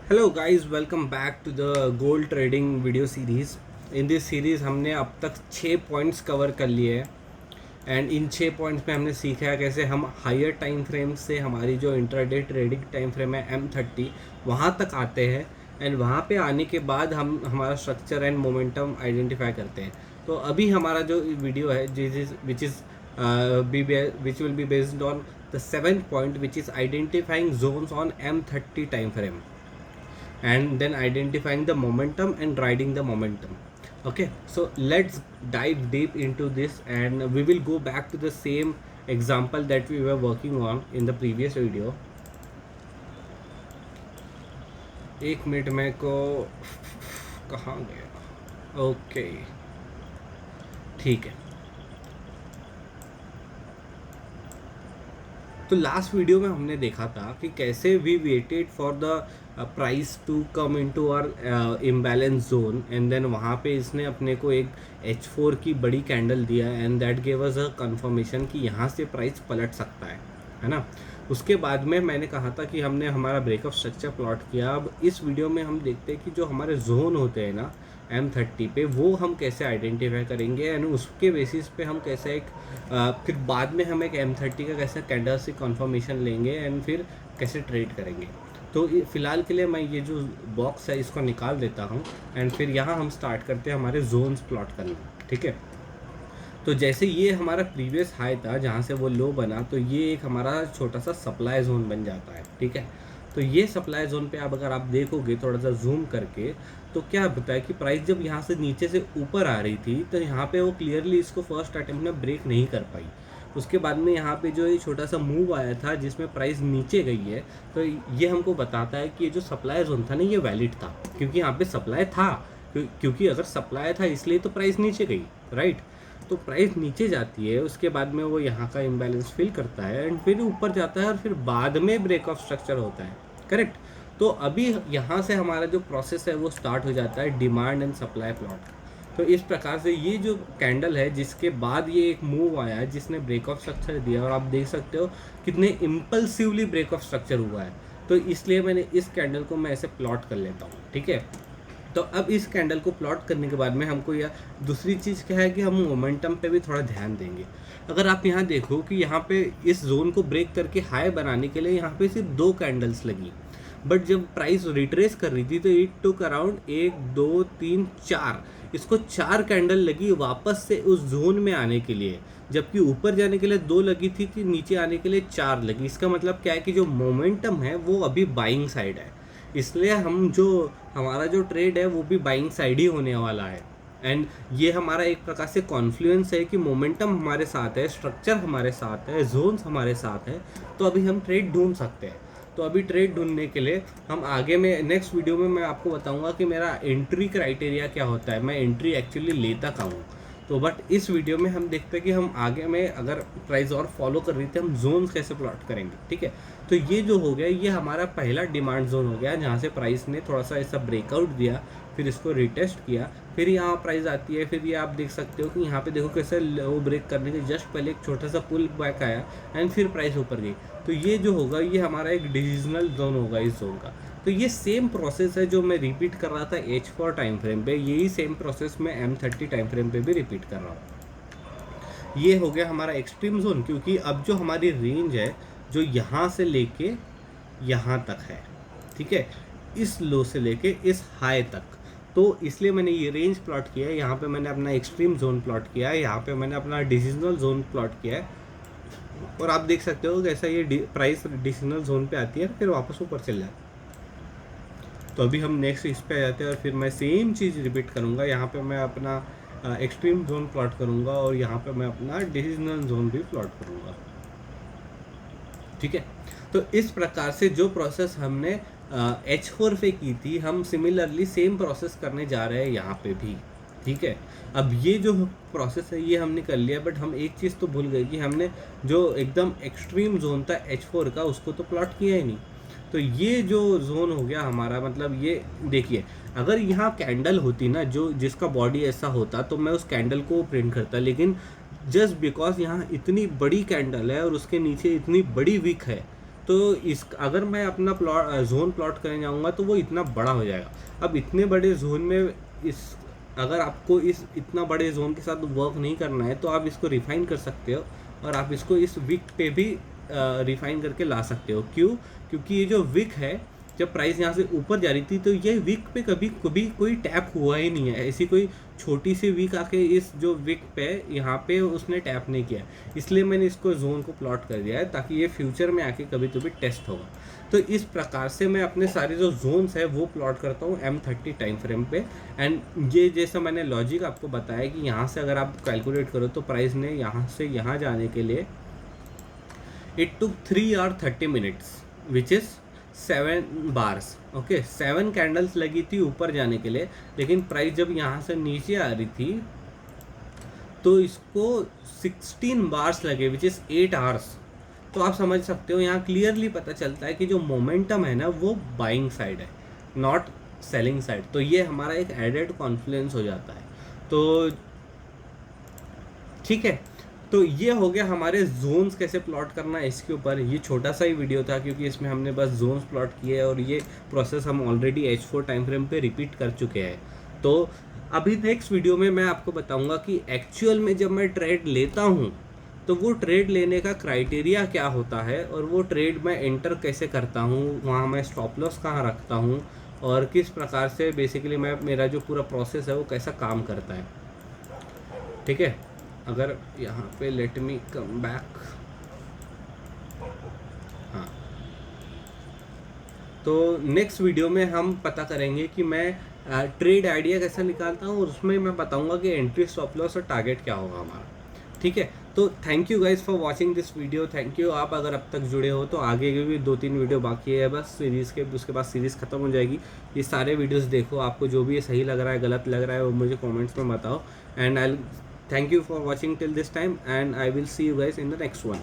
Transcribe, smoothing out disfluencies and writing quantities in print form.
Hello guys, welcome back to the gold trading video series. In this series हमने अब तक 6 points cover कर लिए हैं एंड इन 6 पॉइंट्स में हमने सीखा है कैसे हम हायर टाइम फ्रेम से हमारी जो इंट्राडे ट्रेडिंग टाइम फ्रेम है M30 वहाँ तक आते हैं एंड वहाँ पे आने के बाद हम हमारा स्ट्रक्चर एंड मोमेंटम आइडेंटिफाई करते हैं। तो अभी हमारा जो वीडियो है which will be based on the 7th point which is identifying zones on M30 time frame and then identifying the momentum and riding the momentum. Okay, so let's dive deep into this and we will go back to the same example that we were working on in the previous video. एक minute में को कहाँ गया? Okay, ठीक है। तो last video में हमने देखा था कि कैसे we waited for the price to come into our imbalance zone and then वहाँ पे इसने अपने को एक H4 की बड़ी कैंडल दिया and that gave us a confirmation कि यहाँ से प्राइस पलट सकता है ना। उसके बाद में मैंने कहा था कि हमने हमारा ब्रेकअप स्ट्रक्चर प्लॉट किया। अब इस वीडियो में हम देखते हैं कि जो हमारे जोन होते हैं ना M30 पे, वो हम कैसे आइडेंटिफाई करेंगे एंड उसके बेसिस पे हम कैसे एक फिर बाद में हम एक M30 का कैसे कैंडल से कन्फर्मेशन लेंगे एंड फिर कैसे ट्रेड करेंगे। तो फ़िलहाल के लिए मैं ये जो बॉक्स है इसको निकाल देता हूँ एंड फिर यहाँ हम स्टार्ट करते हैं हमारे जोन्स प्लॉट करना। ठीक है, तो जैसे ये हमारा प्रीवियस हाई था जहाँ से वो लो बना, तो ये एक हमारा छोटा सा सप्लाई जोन बन जाता है। ठीक है, तो ये सप्लाई जोन पे अगर आप देखोगे थोड़ा सा जूम करके, तो क्या होता है कि प्राइस जब यहाँ से नीचे से ऊपर आ रही थी तो यहाँ पे वो क्लियरली इसको फर्स्ट अटेम्प्ट में ब्रेक नहीं कर पाई। उसके बाद में यहाँ पे जो ये छोटा सा मूव आया था जिसमें प्राइस नीचे गई है, तो ये हमको बताता है कि ये जो सप्लाई जोन था ना ये वैलिड था, क्योंकि यहाँ पे सप्लाई था। क्योंकि अगर सप्लाई था इसलिए तो प्राइस नीचे गई, राइट। तो प्राइस नीचे जाती है, उसके बाद में वो यहाँ का इम्बैलेंस फिल करता है एंड फिर ऊपर जाता है और फिर बाद में ब्रेक ऑफ स्ट्रक्चर होता है, करेक्ट। तो अभी यहाँ से हमारा जो प्रोसेस है वो स्टार्ट हो जाता है डिमांड एंड सप्लाई प्लॉट। तो इस प्रकार से ये जो कैंडल है जिसके बाद ये एक मूव आया है जिसने ब्रेक ऑफ स्ट्रक्चर दिया, और आप देख सकते हो कितने इम्पल्सिवली ब्रेक ऑफ स्ट्रक्चर हुआ है। तो इसलिए मैंने इस कैंडल को मैं ऐसे प्लॉट कर लेता हूँ। ठीक है, तो अब इस कैंडल को प्लॉट करने के बाद में हमको यह दूसरी चीज़ क्या है कि हम मोमेंटम पे भी थोड़ा ध्यान देंगे। अगर आप यहाँ देखो कि यहाँ पे इस जोन को ब्रेक करके हाई बनाने के लिए यहाँ पे सिर्फ 2 कैंडल्स लगी, बट जब प्राइस रिट्रेस कर रही थी तो इट टुक अराउंड 1 2 3 4, इसको 4 कैंडल लगी वापस से उस जोन में आने के लिए, जबकि ऊपर जाने के लिए 2 लगी थी कि नीचे आने के लिए 4 लगी। इसका मतलब क्या है कि जो मोमेंटम है वो अभी बाइंग साइड है, इसलिए हमारा जो ट्रेड है वो भी बाइंग साइड ही होने वाला है। एंड ये हमारा एक प्रकार से कॉन्फ्लुएंस है कि मोमेंटम हमारे साथ है, स्ट्रक्चर हमारे साथ है, जोन्स हमारे साथ है, तो अभी हम ट्रेड ढूंढ सकते हैं। तो अभी ट्रेड ढूंढने के लिए हम आगे में नेक्स्ट वीडियो में मैं आपको बताऊंगा कि मेरा एंट्री क्राइटेरिया क्या होता है, मैं एंट्री एक्चुअली लेता कहाँ हूँ। तो बट इस वीडियो में हम देखते हैं कि हम आगे में अगर प्राइस और फॉलो कर रही थी हम जोन्स कैसे प्लॉट करेंगे। ठीक है, तो ये जो हो गया ये हमारा पहला डिमांड जोन हो गया जहाँ से प्राइस ने थोड़ा सा ऐसा ब्रेकआउट दिया, फिर इसको रिटेस्ट किया, फिर यहाँ प्राइस आती है। फिर ये आप देख सकते हो कि यहाँ पे देखो कैसे लो ब्रेक करने के जस्ट पहले एक छोटा सा पुल बैक आया एंड फिर प्राइस ऊपर गई। तो ये जो होगा ये हमारा एक डिविजनल जोन होगा इस जोन का। तो ये सेम प्रोसेस है जो मैं रिपीट कर रहा था H4 टाइम फ्रेम पे, यही सेम प्रोसेस मैं M30 टाइम फ्रेम पे भी रिपीट कर रहा हूँ। ये हो गया हमारा एक्सट्रीम जोन, क्योंकि अब जो हमारी रेंज है जो यहाँ से लेके यहाँ तक है, ठीक है, इस लो से लेके इस हाई तक, तो इसलिए मैंने ये रेंज प्लॉट किया है। यहाँ पे मैंने अपना एक्सट्रीम जोन प्लॉट किया है, यहाँ पे मैंने अपना डिसीजनल जोन प्लॉट किया है, और आप देख सकते हो कैसा ये प्राइस डिसीजनल जोन पे आती है फिर वापस ऊपर चल जाती है। तो अभी हम नेक्स्ट इस पे आ जाते हैं और फिर मैं सेम चीज़ रिपीट करूँगा। यहाँ पे मैं अपना एक्सट्रीम जोन प्लॉट करूँगा और यहाँ पे मैं अपना डिसीजनल जोन भी प्लॉट करूँगा। ठीक है, तो इस प्रकार से जो प्रोसेस हमने H4 पे की थी हम सिमिलरली सेम प्रोसेस करने जा रहे हैं यहाँ पे भी। ठीक है, अब ये जो प्रोसेस है ये हमने कर लिया, बट हम एक चीज़ तो भूल गए कि हमने जो एकदम एक्सट्रीम जोन था H4 का उसको तो प्लॉट किया ही नहीं। तो ये जो जोन हो गया हमारा, मतलब ये देखिए, अगर यहाँ कैंडल होती ना जो जिसका बॉडी ऐसा होता तो मैं उस कैंडल को प्रिंट करता, लेकिन जस्ट बिकॉज यहाँ इतनी बड़ी कैंडल है और उसके नीचे इतनी बड़ी विक है, तो इस अगर मैं अपना जोन प्लॉट करने जाऊँगा तो वो इतना बड़ा हो जाएगा। अब इतने बड़े जोन में इस अगर आपको इस इतना बड़े जोन के साथ वर्क नहीं करना है तो आप इसको रिफाइन कर सकते हो और आप इसको इस विक पे भी रिफाइन करके ला सकते हो। क्यों? क्योंकि ये जो विक है, जब प्राइस यहाँ से ऊपर जा रही थी तो ये विक पे कभी कभी कोई टैप हुआ ही नहीं है। ऐसी कोई छोटी सी विक आके इस जो विक पे यहाँ पे उसने टैप नहीं किया, इसलिए मैंने इसको जोन को प्लॉट कर दिया है ताकि ये फ्यूचर में आके कभी कभी टेस्ट होगा। तो इस प्रकार से मैं अपने सारे जो जोन्स है वो प्लॉट करता हूँ M30 टाइम फ्रेम पे। एंड ये जैसा मैंने लॉजिक आपको बताया कि यहाँ से अगर आप कैलकुलेट करो तो प्राइस ने यहाँ से यहाँ जाने के लिए it took 3 hours 30 minutes which is 7 bars। Okay, 7 candles लगी थी ऊपर जाने के लिए, लेकिन प्राइस जब यहाँ से नीचे आ रही थी तो इसको 16 bars लगे विच इज़ 8 hours। तो आप समझ सकते हो यहाँ क्लियरली पता चलता है कि जो मोमेंटम है ना वो बाइंग साइड है, नॉट सेलिंग साइड। तो ये हमारा एक एडेड कॉन्फ्लुएंस हो जाता है। तो ठीक है, तो ये हो गया हमारे जोन्स कैसे प्लॉट करना है इसके ऊपर। ये छोटा सा ही वीडियो था क्योंकि इसमें हमने बस जोन्स प्लॉट किए और ये प्रोसेस हम ऑलरेडी H4 टाइम फ्रेम पे रिपीट कर चुके हैं। तो अभी नेक्स्ट वीडियो में मैं आपको बताऊंगा कि एक्चुअल में जब मैं ट्रेड लेता हूँ तो वो ट्रेड लेने का क्राइटेरिया क्या होता है और वो ट्रेड मैं एंटर कैसे करता हूँ, वहाँ मैं स्टॉप लॉस कहाँ रखता हूँ और किस प्रकार से बेसिकली मैं मेरा जो पूरा प्रोसेस है वो कैसा काम करता है। ठीक है, अगर यहाँ पे लेट मी कम बैक, हाँ, तो नेक्स्ट वीडियो में हम पता करेंगे कि मैं ट्रेड आइडिया कैसे निकालता हूँ और उसमें मैं बताऊँगा कि एंट्री स्टॉप लॉस और टारगेट क्या होगा हमारा। ठीक है, तो thank you guys for watching this video. Thank you. आप अगर अब तक जुड़े हो तो आगे के भी 2-3 वीडियो बाकी है बस सीरीज़ के, उसके बाद सीरीज़ ख़त्म हो जाएगी। ये सारे वीडियोस देखो, आपको जो भी ये सही लग रहा है गलत लग रहा है वो मुझे कमेंट्स में बताओ। And I thank you for watching till this time and I will see you guys in the next one.